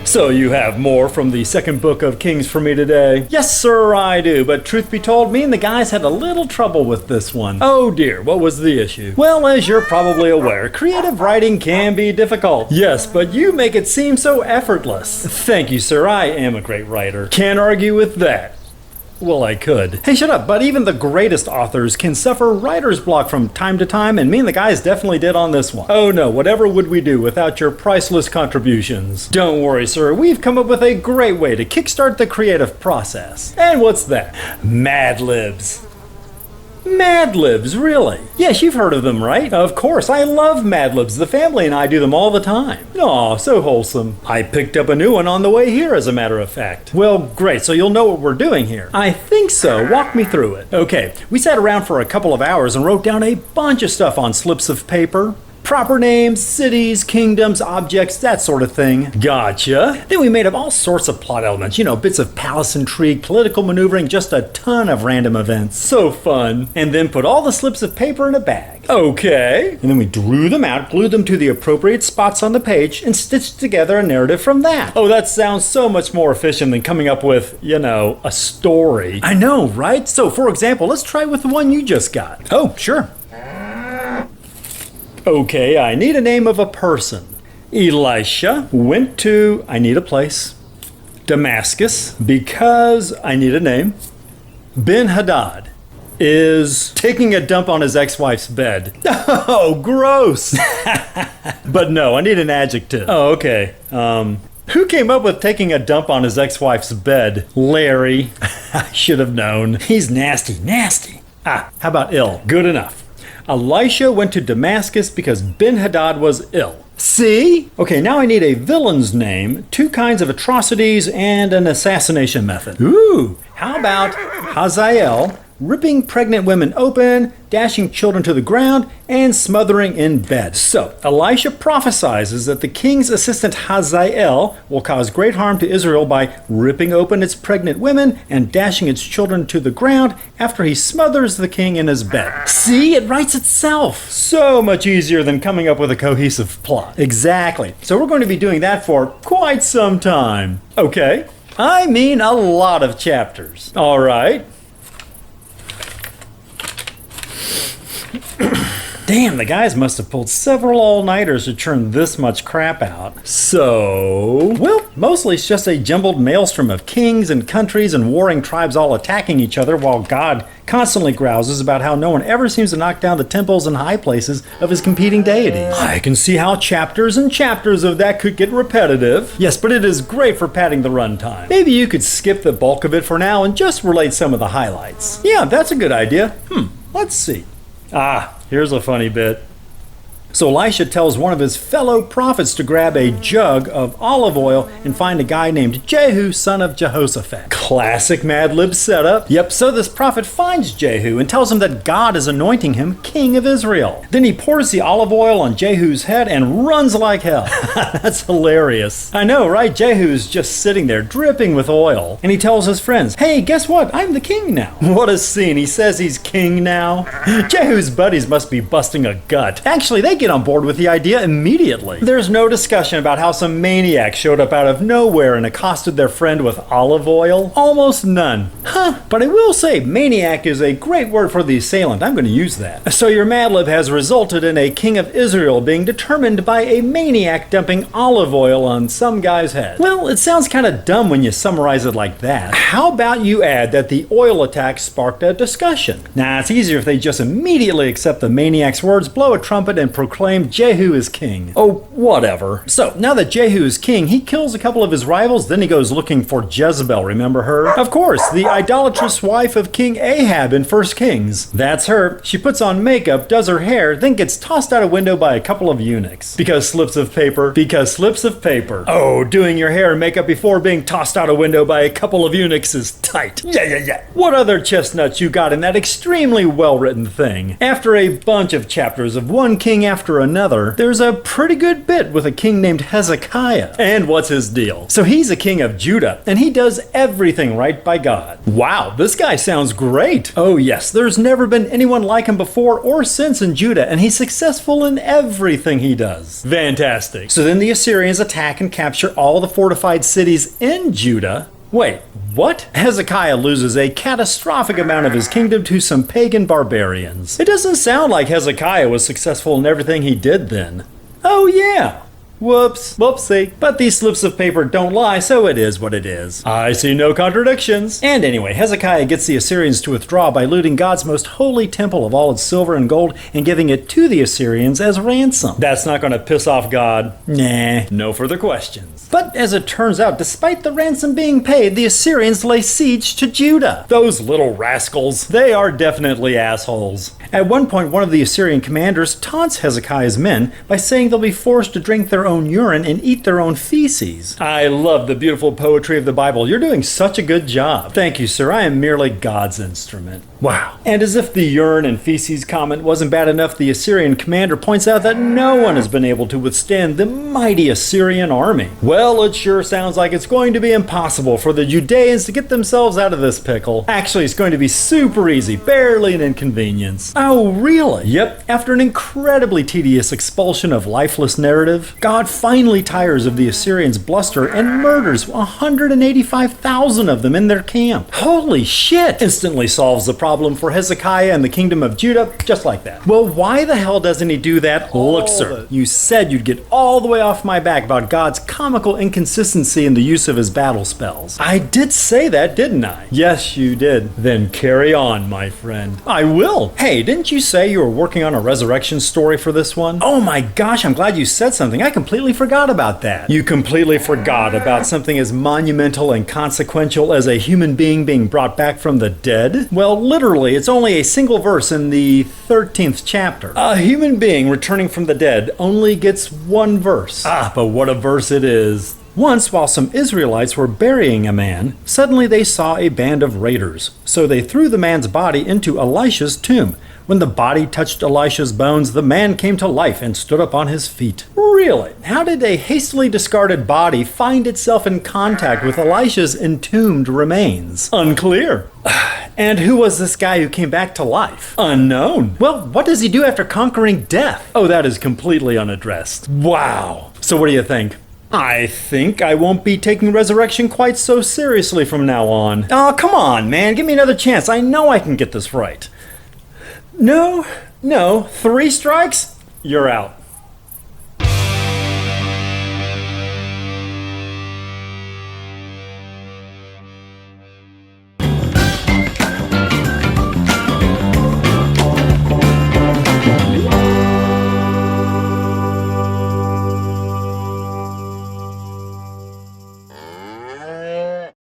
So you have more from the second book of Kings for me today? Yes, sir, I do, but truth be told, me and the guys had a little trouble with this one. Oh dear, what was the issue? Well, as you're probably aware, creative writing can be difficult. Yes, but you make it seem so effortless. Thank you, sir, I am a great writer. Can't argue with that. Well, I could. Hey, shut up, but even the greatest authors can suffer writer's block from time to time, and me and the guys definitely did on this one. Oh no, whatever would we do without your priceless contributions? Don't worry, sir, we've come up with a great way to kickstart the creative process. And what's that? Mad Libs. Mad Libs, really? Yes, you've heard of them, right? Of course, I love Mad Libs. The family and I do them all the time. Aw, so wholesome. I picked up a new one on the way here, as a matter of fact. Well, great, so you'll know what we're doing here. I think so. Walk me through it. Okay, we sat around for a couple of hours and wrote down a bunch of stuff on slips of paper. Proper names, cities, kingdoms, objects, that sort of thing. Gotcha. Then we made up all sorts of plot elements, bits of palace intrigue, political maneuvering, just a ton of random events. So fun. And then put all the slips of paper in a bag. Okay. And then we drew them out, glued them to the appropriate spots on the page, and stitched together a narrative from that. Oh, that sounds so much more efficient than coming up with, a story. I know, right? So, for example, let's try with the one you just got. Oh, sure. Okay, I need a name of a person. Elisha went to, I need a place. Damascus, because I need a name. Ben-Hadad is taking a dump on his ex-wife's bed. Oh, gross. But no, I need an adjective. Oh, okay. Who came up with taking a dump on his ex-wife's bed? Larry. I should have known. He's nasty, nasty. How about ill? Good enough. Elisha went to Damascus because Ben-Hadad was ill. See? Okay, now I need a villain's name, 2 kinds of atrocities, and an assassination method. Ooh, how about Hazael, ripping pregnant women open, dashing children to the ground, and smothering in bed. So, Elisha prophesies that the king's assistant Hazael will cause great harm to Israel by ripping open its pregnant women and dashing its children to the ground after he smothers the king in his bed. See, it writes itself. So much easier than coming up with a cohesive plot. Exactly. So we're going to be doing that for quite some time. Okay. I mean a lot of chapters. All right. Damn, the guys must have pulled several all-nighters to churn this much crap out. So, well, mostly it's just a jumbled maelstrom of kings and countries and warring tribes all attacking each other while God constantly grouses about how no one ever seems to knock down the temples and high places of his competing deities. I can see how chapters and chapters of that could get repetitive. Yes, but it is great for padding the runtime. Maybe you could skip the bulk of it for now and just relate some of the highlights. Yeah, that's a good idea. Let's see. Here's a funny bit. So Elisha tells one of his fellow prophets to grab a jug of olive oil and find a guy named Jehu, son of Jehoshaphat. Classic Mad Lib setup. Yep, so this prophet finds Jehu and tells him that God is anointing him king of Israel. Then he pours the olive oil on Jehu's head and runs like hell. That's hilarious. I know, right? Jehu's just sitting there dripping with oil. And he tells his friends, hey, guess what? I'm the king now. What a scene. He says he's king now. Jehu's buddies must be busting a gut. Actually, they get on board with the idea immediately. There's no discussion about how some maniac showed up out of nowhere and accosted their friend with olive oil. Almost none. But I will say, maniac is a great word for the assailant. I'm going to use that. So your Mad Lib has resulted in a king of Israel being determined by a maniac dumping olive oil on some guy's head. Well, it sounds kind of dumb when you summarize it like that. How about you add that the oil attack sparked a discussion? Nah, it's easier if they just immediately accept the maniac's words, blow a trumpet, and proclaim Jehu is king. Oh, whatever. So, now that Jehu is king, he kills a couple of his rivals, then he goes looking for Jezebel, remember her? Of course, the idolatrous wife of King Ahab in 1 Kings. That's her. She puts on makeup, does her hair, then gets tossed out a window by a couple of eunuchs. Because slips of paper. Because slips of paper. Oh, doing your hair and makeup before being tossed out a window by a couple of eunuchs is tight. Yeah. What other chestnuts you got in that extremely well-written thing? After a bunch of chapters of one king after after another, there's a pretty good bit with a king named Hezekiah. And what's his deal? So he's a king of Judah, and he does everything right by God. Wow, this guy sounds great. Oh yes, there's never been anyone like him before or since in Judah, and he's successful in everything he does. Fantastic. So then the Assyrians attack and capture all the fortified cities in Judah. Wait, what? Hezekiah loses a catastrophic amount of his kingdom to some pagan barbarians. It doesn't sound like Hezekiah was successful in everything he did then. Oh yeah. Whoops. Whoopsie. But these slips of paper don't lie, so it is what it is. I see no contradictions. And anyway, Hezekiah gets the Assyrians to withdraw by looting God's most holy temple of all its silver and gold and giving it to the Assyrians as ransom. That's not going to piss off God. Nah, no further questions. But as it turns out, despite the ransom being paid, the Assyrians lay siege to Judah. Those little rascals. They are definitely assholes. At one point, one of the Assyrian commanders taunts Hezekiah's men by saying they'll be forced to drink their own urine and eat their own feces. I love the beautiful poetry of the Bible. You're doing such a good job. Thank you, sir. I am merely God's instrument. Wow. And as if the urine and feces comment wasn't bad enough, the Assyrian commander points out that no one has been able to withstand the mighty Assyrian army. Well, it sure sounds like it's going to be impossible for the Judeans to get themselves out of this pickle. Actually, it's going to be super easy, barely an inconvenience. Oh, really? Yep. After an incredibly tedious expulsion of lifeless narrative, God finally tires of the Assyrians' bluster and murders 185,000 of them in their camp. Holy shit! Instantly solves the problem for Hezekiah and the kingdom of Judah, just like that. Well, why the hell doesn't he do that? Look, sir, you said you'd get all the way off my back about God's comical inconsistency in the use of his battle spells. I did say that, didn't I? Yes, you did. Then carry on, my friend. I will. Hey, didn't you say you were working on a resurrection story for this one? Oh my gosh, I'm glad you said something. I completely forgot about that. You completely forgot about something as monumental and consequential as a human being brought back from the dead? Well, literally, it's only a single verse in the 13th chapter. A human being returning from the dead only gets one verse. Ah, but what a verse it is. Once, while some Israelites were burying a man, suddenly they saw a band of raiders. So they threw the man's body into Elisha's tomb. When the body touched Elisha's bones, the man came to life and stood up on his feet. Really? How did a hastily discarded body find itself in contact with Elisha's entombed remains? Unclear. And who was this guy who came back to life? Unknown. Well, what does he do after conquering death? Oh, that is completely unaddressed. Wow. So what do you think? I think I won't be taking resurrection quite so seriously from now on. Oh, come on, man. Give me another chance. I know I can get this right. No. 3 strikes? You're out.